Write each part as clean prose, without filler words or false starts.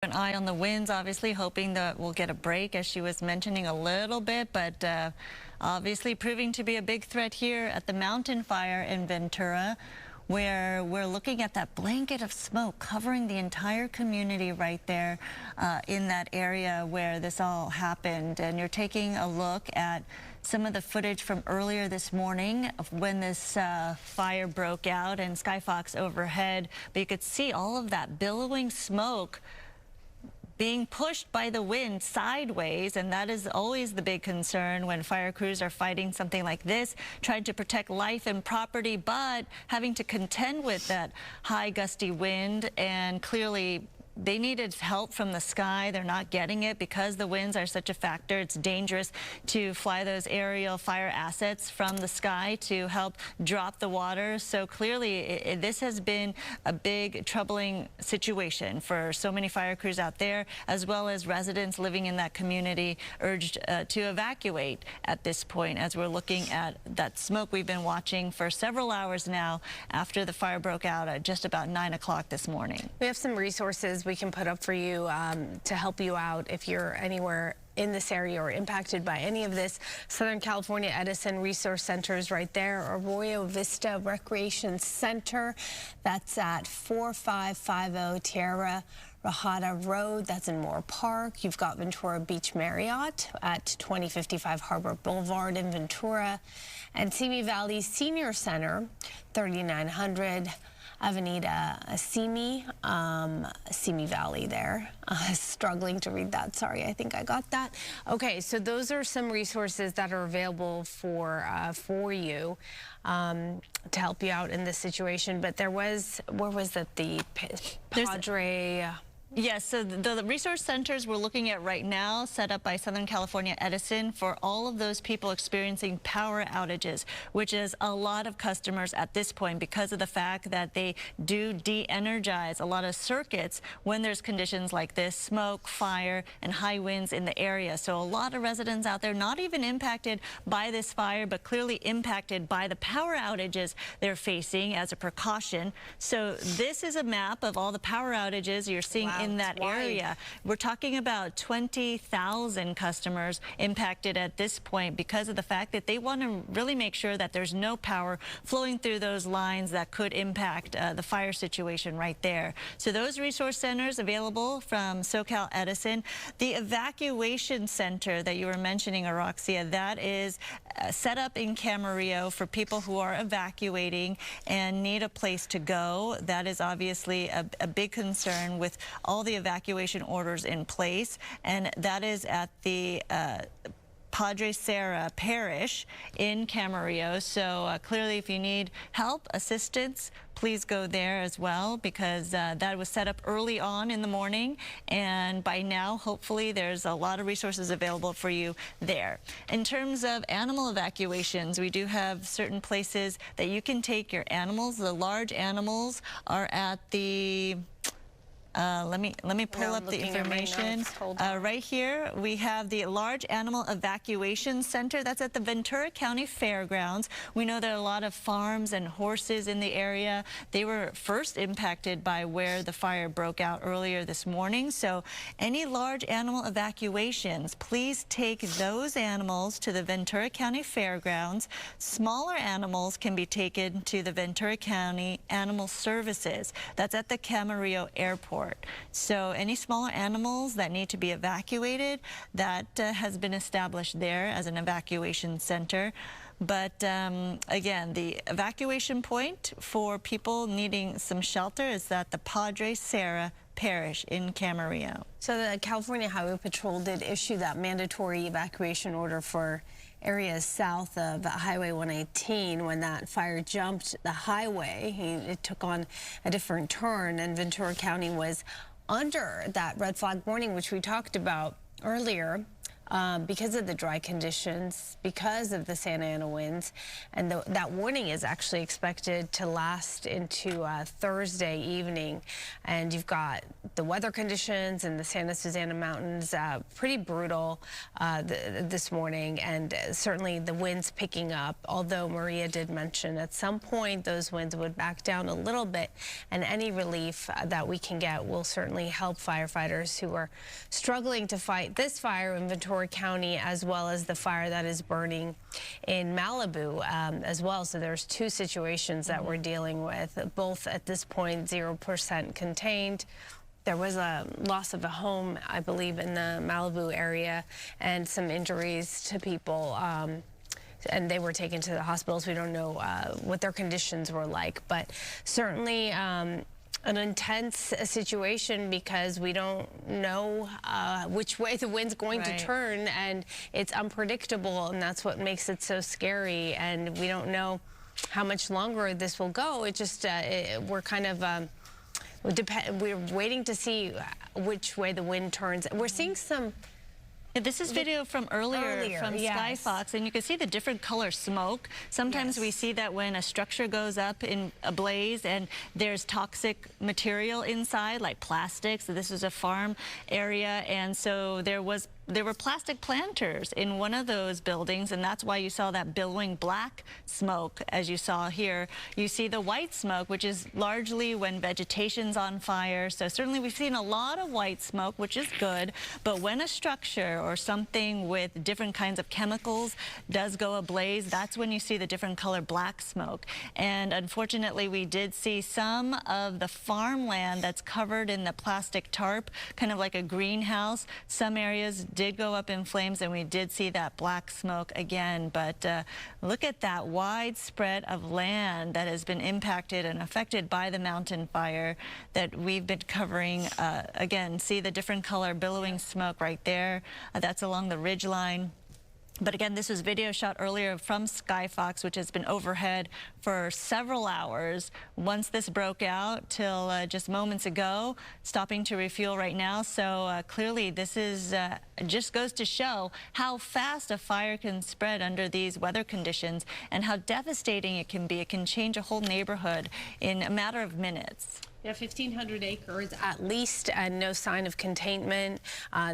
An eye on the winds, obviously, hoping that we'll get a break, as she was mentioning a little bit, but obviously proving to be a big threat here at the mountain fire in Ventura, where we're looking at that blanket of smoke covering the entire community right there in that area where this all happened. And you're taking a look at some of the footage from earlier this morning of when this fire broke out and Skyfox overhead, but you could see all of that billowing smoke being pushed by the wind sideways, and that is always the big concern when fire crews are fighting something like this, trying to protect life and property, but having to contend with that high gusty wind. And clearly they needed help from the sky. They're not getting it because the winds are such a factor. It's dangerous to fly those aerial fire assets from the sky to help drop the water. So clearly this has been a big troubling situation for so many fire crews out there, as well as residents living in that community urged to evacuate at this point, as we're looking at that smoke we've been watching for several hours now after the fire broke out at just about 9 o'clock this morning. We have some resources we can put up for you to help you out if you're anywhere in this area or impacted by any of this. Southern California Edison Resource Center is right there. Arroyo Vista Recreation Center, that's at 4550 Tierra Rajada Road, that's in Moore Park. You've got Ventura Beach Marriott at 2055 Harbor Boulevard in Ventura, and Simi Valley Senior Center, 3900 Avenida Simi Valley there. Struggling to read that. Sorry, I think I got that. Okay, so those are some resources that are available for you to help you out in this situation. But there was, where was it? The Padre. Yes, so the resource centers we're looking at right now, set up by Southern California Edison for all of those people experiencing power outages, which is a lot of customers at this point because of the fact that they do de-energize a lot of circuits when there's conditions like this, smoke, fire, and high winds in the area. So a lot of residents out there not even impacted by this fire, but clearly impacted by the power outages they're facing as a precaution. So this is a map of all the power outages you're seeing in that area. We're talking about 20,000 customers impacted at this point because of the fact that they want to really make sure that there's no power flowing through those lines that could impact the fire situation right there. So those resource centers available from SoCal Edison. The evacuation center that you were mentioning, Aroxia, that is set up in Camarillo for people who are evacuating and need a place to go. That is obviously a big concern with all the evacuation orders in place, and that is at the Padre Serra Parish in Camarillo. So clearly, if you need help, assistance, please go there as well, because that was set up early on in the morning, and by now, hopefully, there's a lot of resources available for you there. In terms of animal evacuations, we do have certain places that you can take your animals. The large animals are at the let me pull up the information. Right here, we have the Large Animal Evacuation Center. That's at the Ventura County Fairgrounds. We know there are a lot of farms and horses in the area. They were first impacted by where the fire broke out earlier this morning. So any large animal evacuations, please take those animals to the Ventura County Fairgrounds. Smaller animals can be taken to the Ventura County Animal Services. That's at the Camarillo Airport. So any smaller animals that need to be evacuated, that has been established there as an evacuation center. But again, the evacuation point for people needing some shelter is at the Padre Serra Parish in Camarillo. So the California Highway Patrol did issue that mandatory evacuation order for areas south of Highway 118 when that fire jumped the highway. It took on a different turn, and Ventura County was under that red flag warning, which we talked about earlier. because of the dry conditions, because of the Santa Ana winds. And that warning is actually expected to last into Thursday evening. And you've got the weather conditions in the Santa Susana Mountains pretty brutal this morning, and certainly the winds picking up, although Maria did mention at some point those winds would back down a little bit, and any relief that we can get will certainly help firefighters who are struggling to fight this fire in Ventura County, as well as the fire that is burning in Malibu as well. So there's two situations that we're dealing with, both at this point 0% contained. There was a loss of a home, I believe, in the Malibu area, and some injuries to people. And they were taken to the hospitals. We don't know what their conditions were like, but certainly an intense situation, because we don't know which way the wind's going to turn, and it's unpredictable, and that's what makes it so scary. And we don't know how much longer this will go. It just we're kind of we're waiting to see which way the wind turns. We're seeing some. This is video from earlier from Sky Fox, and you can see the different color smoke. Sometimes we see that when a structure goes up in a blaze and there's toxic material inside, like plastics. So this is a farm area, and so there were plastic planters in one of those buildings, and that's why you saw that billowing black smoke, as you saw here. You see the white smoke, which is largely when vegetation's on fire. So certainly we've seen a lot of white smoke, which is good, but when a structure or something with different kinds of chemicals does go ablaze, that's when you see the different color black smoke. And unfortunately, we did see some of the farmland that's covered in the plastic tarp, kind of like a greenhouse. Some areas did go up in flames, and we did see that black smoke again. But look at that wide spread of land that has been impacted and affected by the mountain fire that we've been covering. Again, see the different color billowing smoke right there. That's along the ridge line. But again, this was video shot earlier from Sky Fox, which has been overhead for several hours once this broke out till just moments ago, stopping to refuel right now. So clearly this is just goes to show how fast a fire can spread under these weather conditions and how devastating it can be. It can change a whole neighborhood in a matter of minutes. Yeah, 1,500 acres at least, and no sign of containment.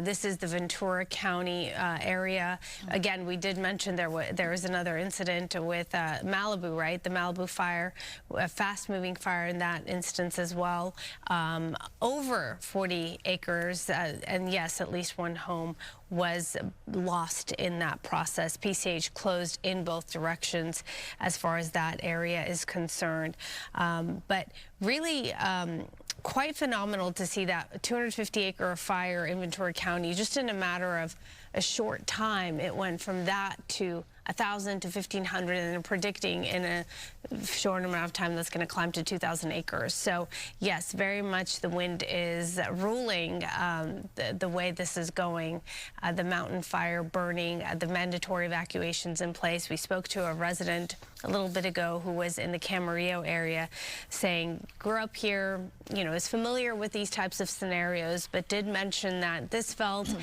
This is the Ventura County area. Again, we did mention there was another incident with Malibu, right? The Malibu fire, a fast-moving fire in that instance as well. Over 40 acres, and yes, at least one home was lost in that process. PCH closed in both directions as far as that area is concerned. But really quite phenomenal to see that 250-acre fire in Ventura County. Just in a matter of a short time, it went from that to 1,000 to 1,500, and they're predicting in a short amount of time that's going to climb to 2,000 acres. So yes, very much the wind is ruling the way this is going. The mountain fire burning, the mandatory evacuations in place. We spoke to a resident a little bit ago who was in the Camarillo area, saying grew up here, you know, is familiar with these types of scenarios, but did mention that this felt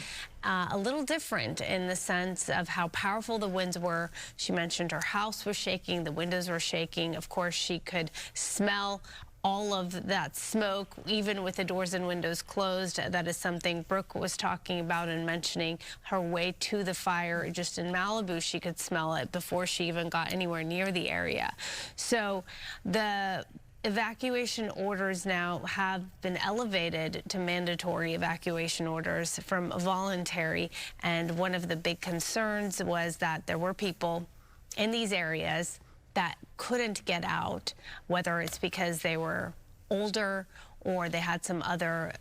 a little different in the sense of how powerful the winds were. She mentioned her house was shaking, the windows were shaking. Of course, she could smell all of that smoke, even with the doors and windows closed. That is something Brooke was talking about and mentioning her way to the fire. Just in Malibu, she could smell it before she even got anywhere near the area. So the evacuation orders now have been elevated to mandatory evacuation orders from voluntary, and one of the big concerns was that there were people in these areas that couldn't get out, whether it's because they were older or they had some other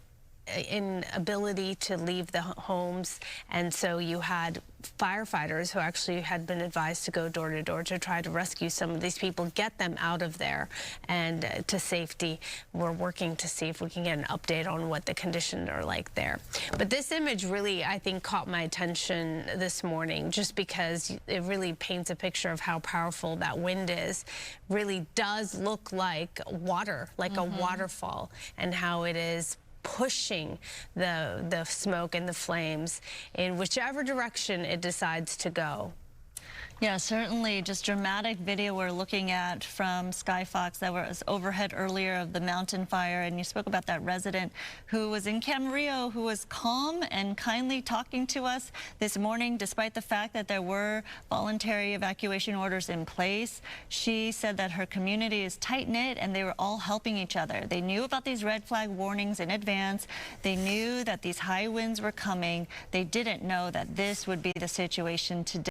inability to leave the homes. And so you had firefighters who actually had been advised to go door to door to try to rescue some of these people, get them out of there and to safety. We're working to see if we can get an update on what the conditions are like there. But this image really, I think, caught my attention this morning, just because it really paints a picture of how powerful that wind is. Really does look like water, like a waterfall, and how it is pushing the smoke and the flames in whichever direction it decides to go. Yeah, certainly. Just dramatic video we're looking at from Skyfox that was overhead earlier of the mountain fire. And you spoke about that resident who was in Camarillo, who was calm and kindly talking to us this morning, despite the fact that there were voluntary evacuation orders in place. She said that her community is tight-knit and they were all helping each other. They knew about these red flag warnings in advance. They knew that these high winds were coming. They didn't know that this would be the situation today.